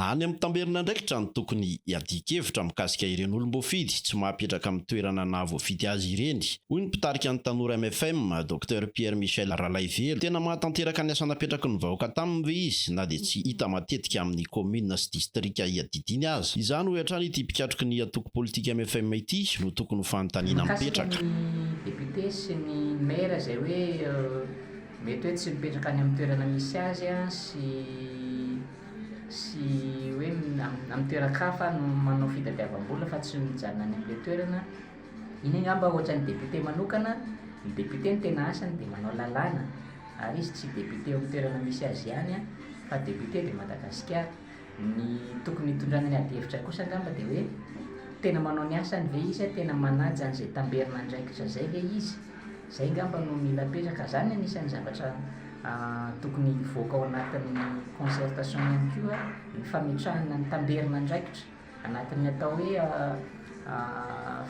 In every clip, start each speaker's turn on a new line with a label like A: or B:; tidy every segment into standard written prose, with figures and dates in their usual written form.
A: Any amin'ny tamberina ndraikitra ny tokony hiadikevitra mikasika ireny olom-boafidy tsy mahapetraka amin'ny toerana na voafidy azy ireny. Hoy ny mpitarika ny tanora MFM Dr Pierre Michel Ralaivelo. Tena mahatanteraka ny asa napetraky ny vahoaka taminy ve izy na dia tsy hita matetika amin'ny komina sy distrika iadidiny azy. Izany hoe hatrany ity mpikatroky ny atoko politika MFM ity no tokony ho fanontaniana mipetraka.
B: Député sy ny maire zay hoe mety hoe tsy mipetraka any amin'ny toerana misy azy sy hoe amin'ny toeran-kafa no manao fitadiavam-bola fa tsy mijanona any amin'ilay toerana. Iny angamba ohatra ny député manokana, ny député ny tena asany dia manao lalàna ary izy tsy député amin'ny toerana misy azy ihany fa député de Madagasikara. Ny tokony hitondrana ny ady-hevitra kosa angamba dia hoe tena manao ny asany ve izy, tena manaja an'izay tamberina andraikitra zay ve izy. Zay angamba no mila petraka. Zany anisan'ny zavatra tokony hivoaka ao anatin'ny concertation ihany koa ny fametrahana ny tamberina andraikitra anatin'ny atao hoe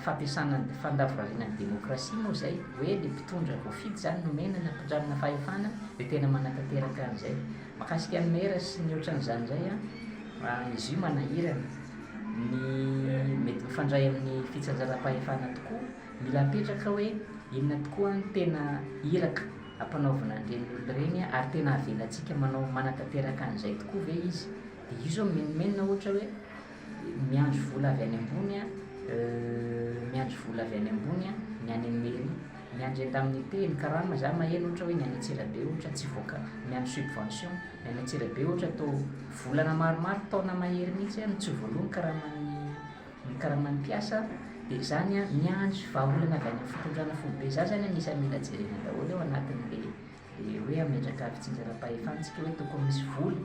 B: fampiasana ny fandavoriana ny demokrasia moa zay hoe le mpitondra voafidy zany nomena ny ampindramina fahefana dia tena manatanteraka an'izay. Mahakasika ny maire sy ny ohatran'izany zay izy io manahirana ny mety mifandray amin'ny fitsanjaram-pahefana tokoa. Mila petraka hoe inona tokoa ny tena iraka ampanaovina an'ireny olona ireny ary tena avelantsika manao manatanteraka an'izay tokoa ve izy. Dia io zao menomenona ohatra hoe miandry vola avy any ambony ny any mairie, miandry indemnité, ny karama za maheno ohatra hoe ny any Antsirabe ohatra tsy voaka miandry subvention, ny any Antsirabe ohatra atao volana maromaro taona mahery mihitsy no tsy voaloany ny karaman'ny mpiasa. Dia zany miandry vahaolana avy any amin'ny fitondrana foibe. Za zany anisan'ny mila jerena daholo ao anatin'le hoe ametraka fitsinjaram-pahefantsika hoe tokony misy vola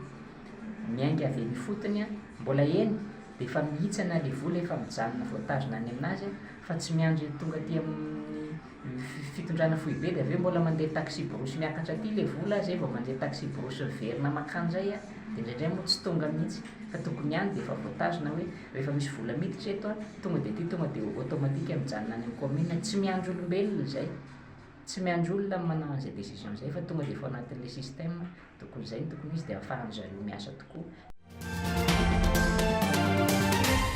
B: miainga avy ny fotony mbola eny dia efa mihitsana le vola efa mijanona voatazona any aminazy fa tsy miandry tonga aty amin'ny fitondrana foibe dia aveo mbola mandeha taxi borosy miakatra aty le vola zay vao mandeha taxi borosy miverina makany zay dia indraindray moa tsy tonga mihitsy fa tokony ihany dia efa voatazona hoe rehefa misy vola miditra eto tonga dia aty tonga dia automatique mijanona any amin'ny commune. Tsy miandry olombelona zay, tsy miandry olona manao an'izay décision zay fa tonga dia efa anatin'ilay système tokony zay tokony izy dia ahafahan'ny zareo miasa tokoa.